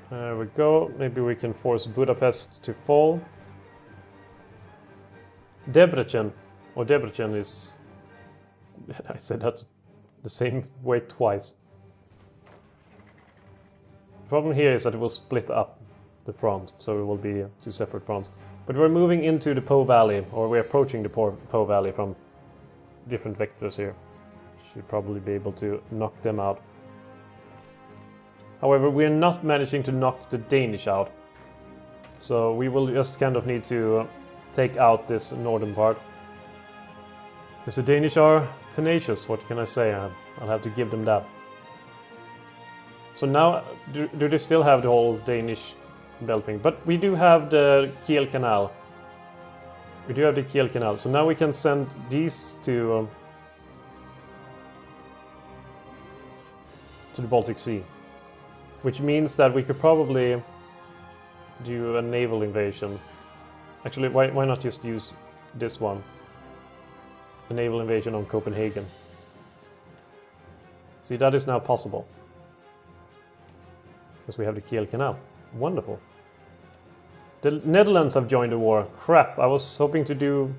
There we go. Maybe we can force Budapest to fall. Debrecen. Or Debrecen is... I said that the same way twice. The problem here is that it will split up the front, so it will be two separate fronts. But we're moving into the Po Valley, or we're approaching the Po Valley from different vectors here. Should probably be able to knock them out. However, we're not managing to knock the Danish out. So we will just kind of need to take out this northern part. Because the Danish are tenacious, what can I say? I'll have to give them that. So now, do they still have the whole Danish belt thing? But we do have the Kiel Canal. We do have the Kiel Canal. So now we can send these to the Baltic Sea. Which means that we could probably do a naval invasion. Actually, why not just use this one? A naval invasion on Copenhagen. See, that is now possible. Because we have the Kiel Canal. Wonderful. The Netherlands have joined the war. Crap, I was hoping to do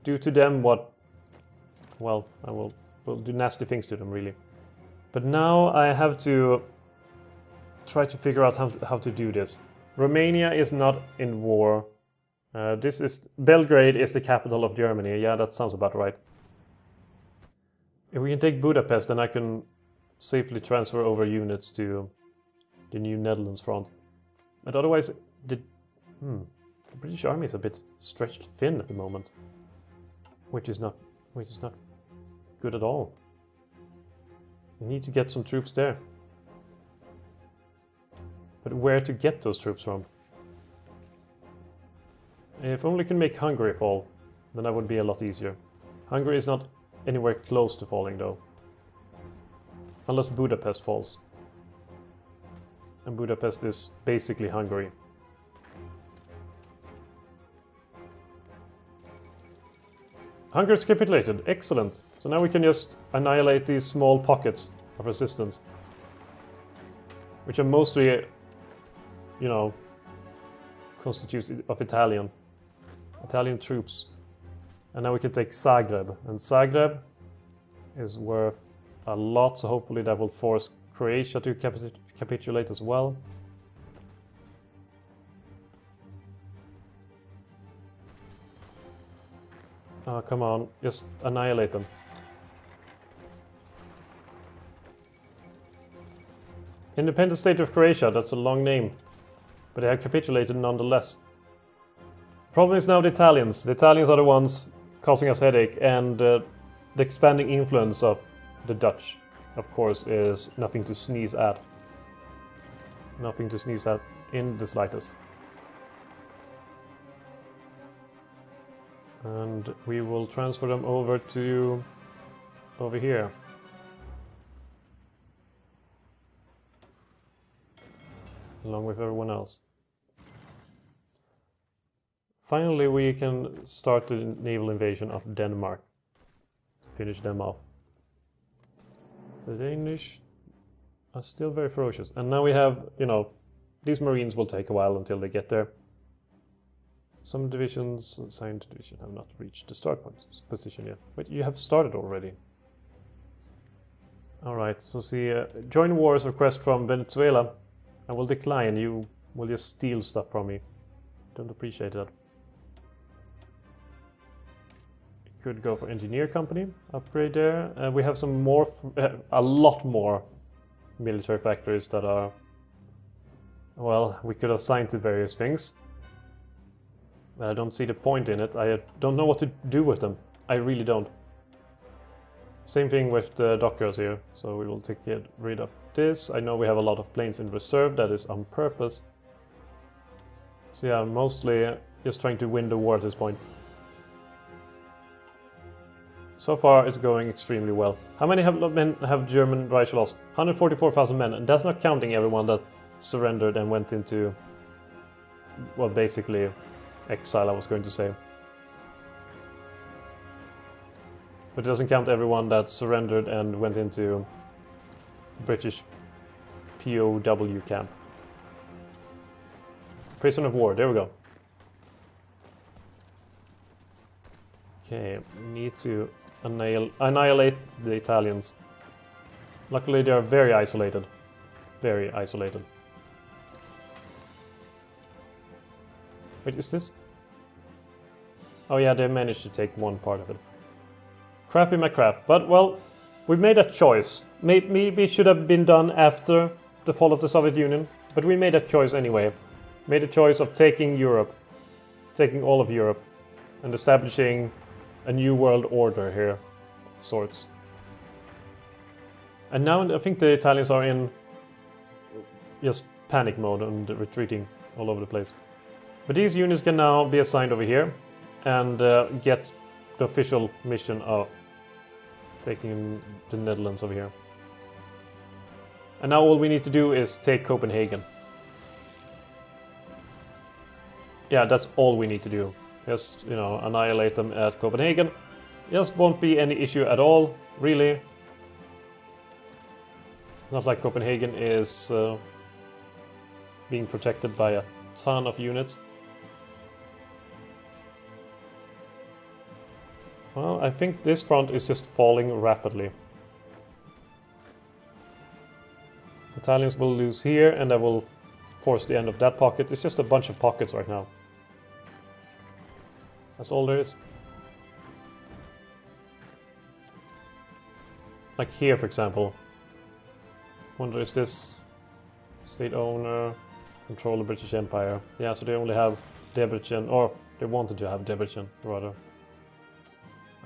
to them what... Well, I will do nasty things to them, really. But now I have to try to figure out how to do this. Romania is not in war. Belgrade is the capital of Germany. Yeah, that sounds about right. If we can take Budapest, then I can safely transfer over units to the new Netherlands front. But otherwise, the British army is a bit stretched thin at the moment, which is not good at all. We need to get some troops there. But where to get those troops from? If only we can make Hungary fall, then that would be a lot easier. Hungary is not anywhere close to falling, though. Unless Budapest falls. And Budapest is basically Hungary. Hungary's capitulated. Excellent. So now we can just annihilate these small pockets of resistance. Which are mostly, you know, constituted of Italian troops. And now we can take Zagreb. And Zagreb is worth a lot, so hopefully that will force Croatia to capitulate as well. Oh, come on, just annihilate them. Independent State of Croatia, that's a long name. But they have capitulated nonetheless. Problem is now the Italians. The Italians are the ones causing us headache, and the expanding influence of the Dutch, of course, is nothing to sneeze at. Nothing to sneeze at in the slightest. And we will transfer them over here. Along with everyone else. Finally, we can start the naval invasion of Denmark to finish them off. The Danish are still very ferocious. And now we have, you know, these Marines will take a while until they get there. Some divisions, assigned division, have not reached the start point position yet. But you have started already. Alright, so see, join wars request from Venezuela. I will decline, you will just steal stuff from me. Don't appreciate that. Could go for engineer company, upgrade there. We have some more, a lot more military factories that are, well, we could assign to various things. I don't see the point in it. I don't know what to do with them. I really don't. Same thing with the dockers here. So we will get rid of this. I know we have a lot of planes in reserve. That is on purpose. So yeah, mostly just trying to win the war at this point. So far it's going extremely well. How many men have German Reich lost? 144,000 men, and that's not counting everyone that surrendered and went into, well, basically exile, I was going to say. But it doesn't count everyone that surrendered and went into British POW camp. Prison of war, there we go. Okay, need to annihilate the Italians. Luckily they are very isolated. Very isolated. Wait, is this... Oh yeah, they managed to take one part of it. Crappy my crap. But, well, we made a choice. Maybe it should have been done after the fall of the Soviet Union. But we made a choice anyway. Made a choice of taking Europe. Taking all of Europe. And establishing a new world order here. Of sorts. And now I think the Italians are in just panic mode and retreating all over the place. But these units can now be assigned over here and get the official mission of taking the Netherlands over here. And now all we need to do is take Copenhagen. Yeah, that's all we need to do. Just, you know, annihilate them at Copenhagen. Just won't be any issue at all, really. Not like Copenhagen is being protected by a ton of units. Well, I think this front is just falling rapidly. Italians will lose here, and that will force the end of that pocket. It's just a bunch of pockets right now. That's all there is. Like here, for example. Wonder, is this state owner, control the British Empire? Yeah, so they only have Debrecen, or they wanted to have Debrecen, rather.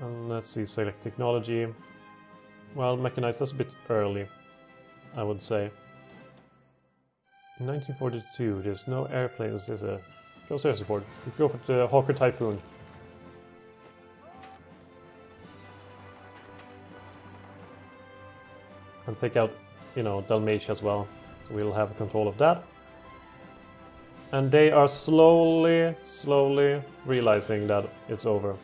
And let's see, select technology. Well, mechanized, that's a bit early, I would say. In 1942, there's no airplanes, there's a close air support. We go for the Hawker Typhoon. And take out, you know, Dalmatia as well. So we'll have control of that. And they are slowly realizing that it's over.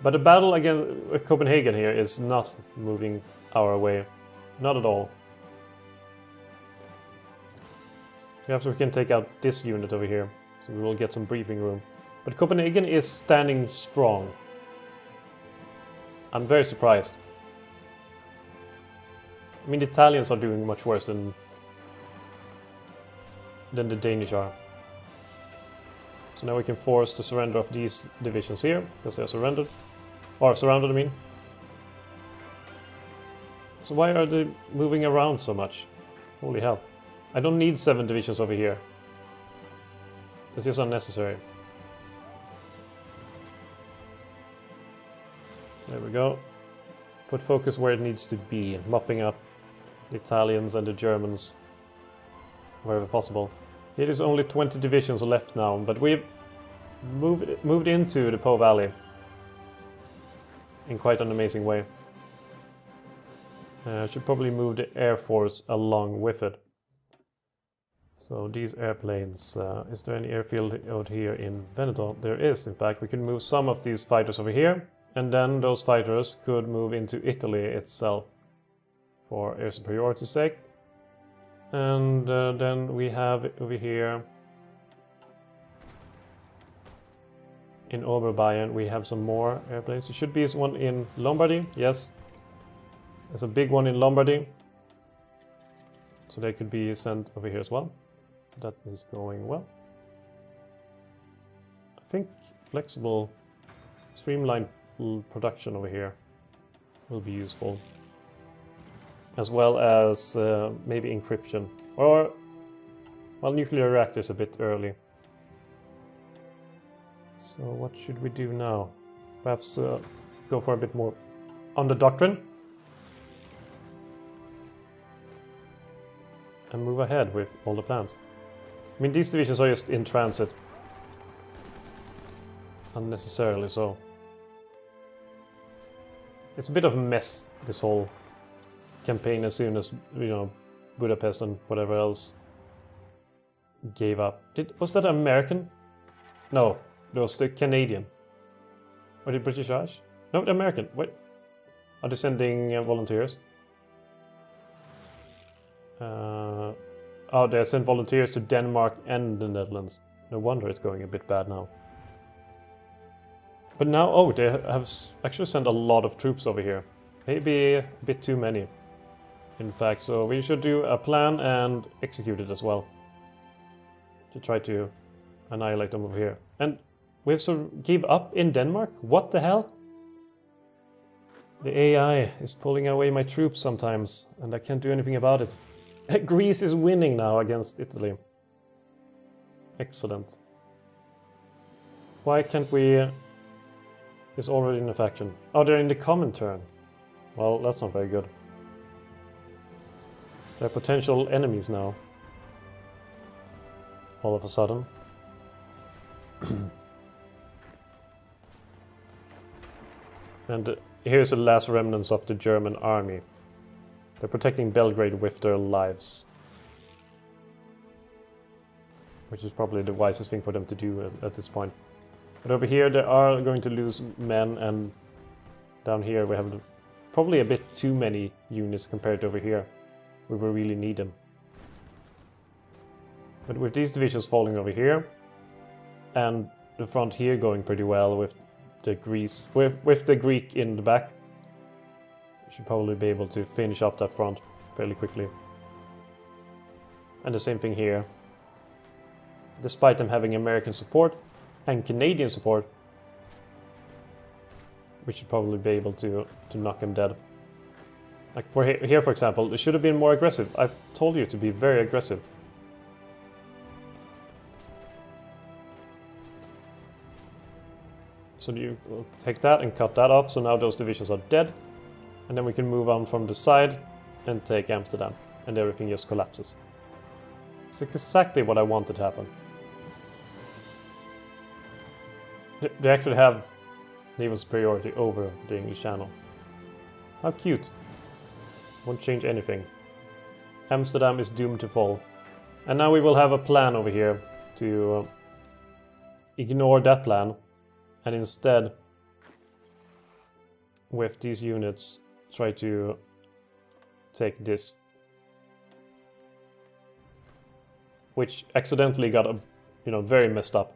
But the battle against Copenhagen here is not moving our way. Not at all. Perhaps we can take out this unit over here. So we will get some breathing room. But Copenhagen is standing strong. I'm very surprised. I mean, the Italians are doing much worse than the Danish are. So now we can force the surrender of these divisions here, because they are surrendered. Or surrounded, I mean. So why are they moving around so much? Holy hell. I don't need 7 divisions over here. It's just unnecessary. There we go. Put focus where it needs to be, mopping up the Italians and the Germans wherever possible. It is only 20 divisions left now, but we've moved into the Po Valley in quite an amazing way. I should probably move the Air Force along with it. So these airplanes, is there any airfield out here in Veneto? There is, in fact. We can move some of these fighters over here, and then those fighters could move into Italy itself for air superiority's sake. And then we have over here in Oberbayern we have some more airplanes. There should be one in Lombardy, yes. There's a big one in Lombardy. So they could be sent over here as well. That is going well. I think flexible, streamlined production over here will be useful. As well as maybe encryption. Or, well, nuclear reactors a bit early. So what should we do now? Perhaps go for a bit more on the doctrine. And move ahead with all the plans. I mean, these divisions are just in transit. Unnecessarily so. It's a bit of a mess, this whole campaign, as soon as, you know, Budapest and whatever else gave up. Was that American? No, it was the Canadian. Or the British Raj? No, the American. Wait. Are they sending volunteers? Oh, they sent volunteers to Denmark and the Netherlands. No wonder it's going a bit bad now. But now, oh, they have actually sent a lot of troops over here. Maybe a bit too many, in fact. So we should do a plan and execute it as well. To try to annihilate them over here. And we have to give up in Denmark? What the hell? The AI is pulling away my troops sometimes, and I can't do anything about it. Greece is winning now against Italy. Excellent. Why can't we... It's already in a faction. Oh, they're in the common turn. Well, that's not very good. They're potential enemies now. All of a sudden. And here's the last remnants of the German army. They're protecting Belgrade with their lives. Which is probably the wisest thing for them to do at this point. But over here they are going to lose men, and down here we have probably a bit too many units compared to over here. We will really need them. But with these divisions falling over here, and the front here going pretty well with the Greece, with the Greek in the back, we should probably be able to finish off that front fairly quickly. And the same thing here. Despite them having American support and Canadian support, we should probably be able to knock them dead. Like for here, for example, they should have been more aggressive. I told you to be very aggressive. So you will take that and cut that off, so now those divisions are dead. And then we can move on from the side and take Amsterdam, and everything just collapses. It's exactly what I wanted to happen. They actually have naval superiority over the English Channel. How cute. Won't change anything. Amsterdam is doomed to fall. And now we will have a plan over here to ignore that plan, and instead, with these units, try to take this. Which accidentally got, very messed up.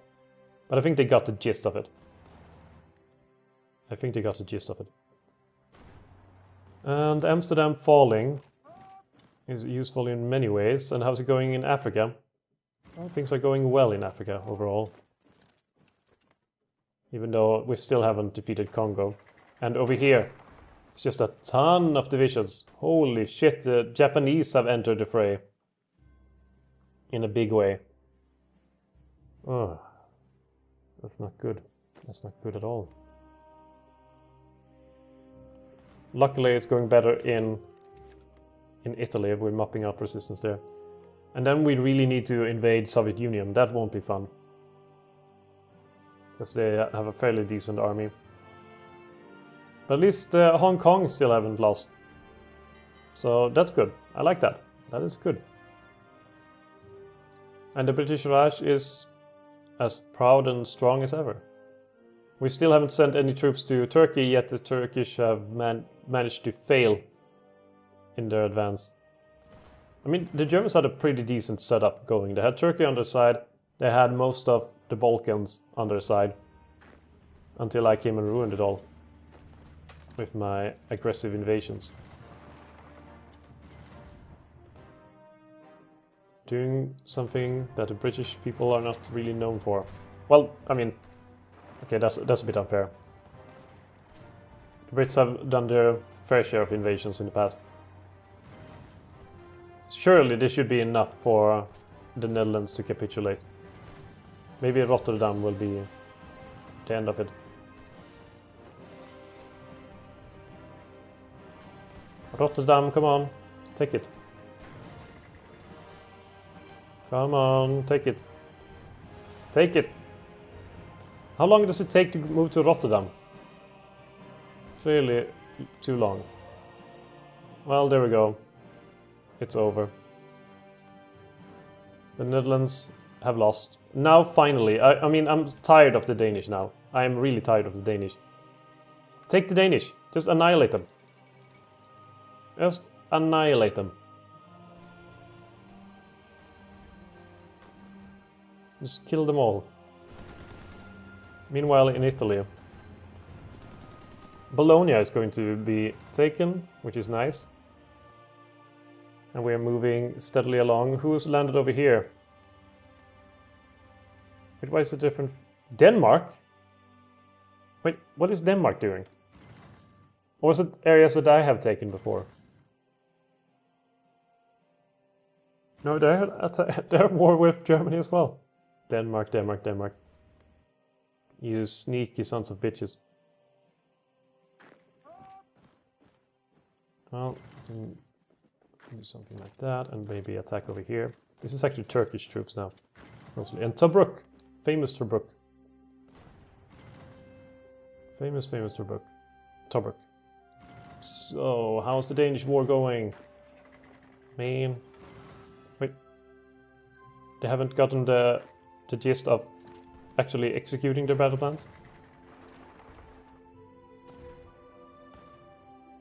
But I think they got the gist of it. And Amsterdam falling is useful in many ways. And how's it going in Africa? Well, things are going well in Africa overall. Even though we still haven't defeated Congo. And over here, it's just a ton of divisions. Holy shit, the Japanese have entered the fray. In a big way. Oh, that's not good. That's not good at all. Luckily, it's going better in Italy. We're mopping up resistance there. And then we really need to invade Soviet Union. That won't be fun. Because they have a fairly decent army. But at least Hong Kong still haven't lost. So that's good. I like that. That is good. And the British Raj is as proud and strong as ever. We still haven't sent any troops to Turkey, yet the Turkish have managed to fail in their advance. I mean, the Germans had a pretty decent setup going. They had Turkey on their side, they had most of the Balkans on their side, until I came and ruined it all with my aggressive invasions. Doing something that the British people are not really known for. Well, I mean, okay, that's a bit unfair. The Brits have done their fair share of invasions in the past. Surely this should be enough for the Netherlands to capitulate. Maybe Rotterdam will be the end of it. Rotterdam, come on, take it. Come on, take it. Take it. How long does it take to move to Rotterdam? Clearly too long. Well, there we go. It's over. The Netherlands have lost. Now finally, I mean, I'm tired of the Danish now. I am really tired of the Danish. Take the Danish. Just annihilate them. Just annihilate them. Just kill them all. Meanwhile, in Italy, Bologna is going to be taken, which is nice. And we are moving steadily along. Who's landed over here? Wait, why is it different? Denmark? Wait, what is Denmark doing? Or is it areas that I have taken before? No, they're at war with Germany as well. Denmark, Denmark, Denmark. You sneaky sons of bitches. Well, do something like that and maybe attack over here. This is actually Turkish troops now. Mostly. And Tobruk. Famous Tobruk. Famous Tobruk. Tobruk. So, how's the Danish war going? Man. Wait. They haven't gotten the gist of actually executing their battle plans?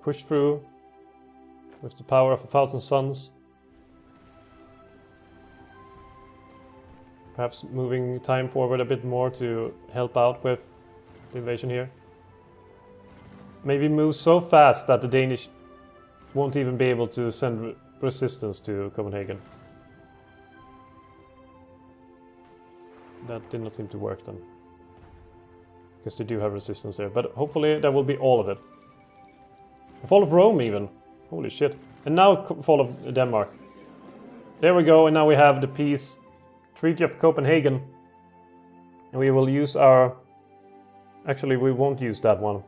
Push through with the power of 1,000 suns. Perhaps moving time forward a bit more to help out with the invasion here. Maybe move so fast that the Danish won't even be able to send resistance to Copenhagen. That did not seem to work then. Because they do have resistance there, but hopefully that will be all of it. The fall of Rome even. Holy shit. And now fall of Denmark. There we go, and now we have the peace Treaty of Copenhagen. And we will use our... Actually, we won't use that one.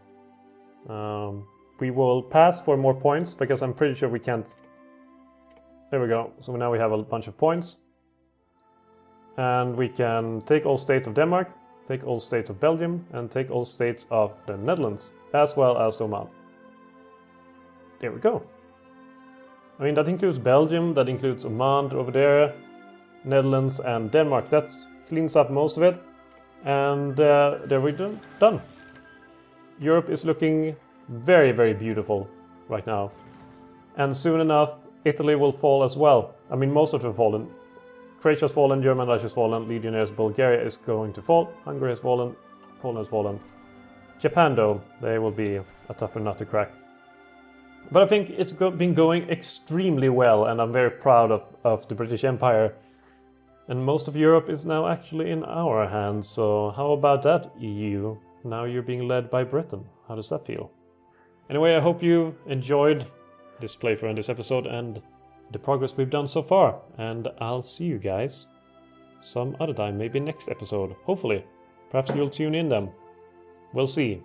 We will pass for more points, because I'm pretty sure we can't... There we go. So now we have a bunch of points. And we can take all states of Denmark, take all states of Belgium, and take all states of the Netherlands, as well as Oman. There we go. I mean, that includes Belgium, that includes Oman over there, Netherlands and Denmark. That cleans up most of it. And there we go. Done. Europe is looking very, very beautiful right now. And soon enough, Italy will fall as well. I mean, most of them have fallen. Croatia has fallen, German Reich has fallen, Legionnaires, Bulgaria is going to fall, Hungary has fallen, Poland has fallen. Japan, though, they will be a tougher nut to crack. But I think it's been going extremely well, and I'm very proud of the British Empire. And most of Europe is now actually in our hands, so how about that, EU? Now you're being led by Britain. How does that feel? Anyway, I hope you enjoyed this playthrough and this episode and the progress we've done so far. And I'll see you guys some other time, maybe next episode. Hopefully. Perhaps you'll tune in then. We'll see.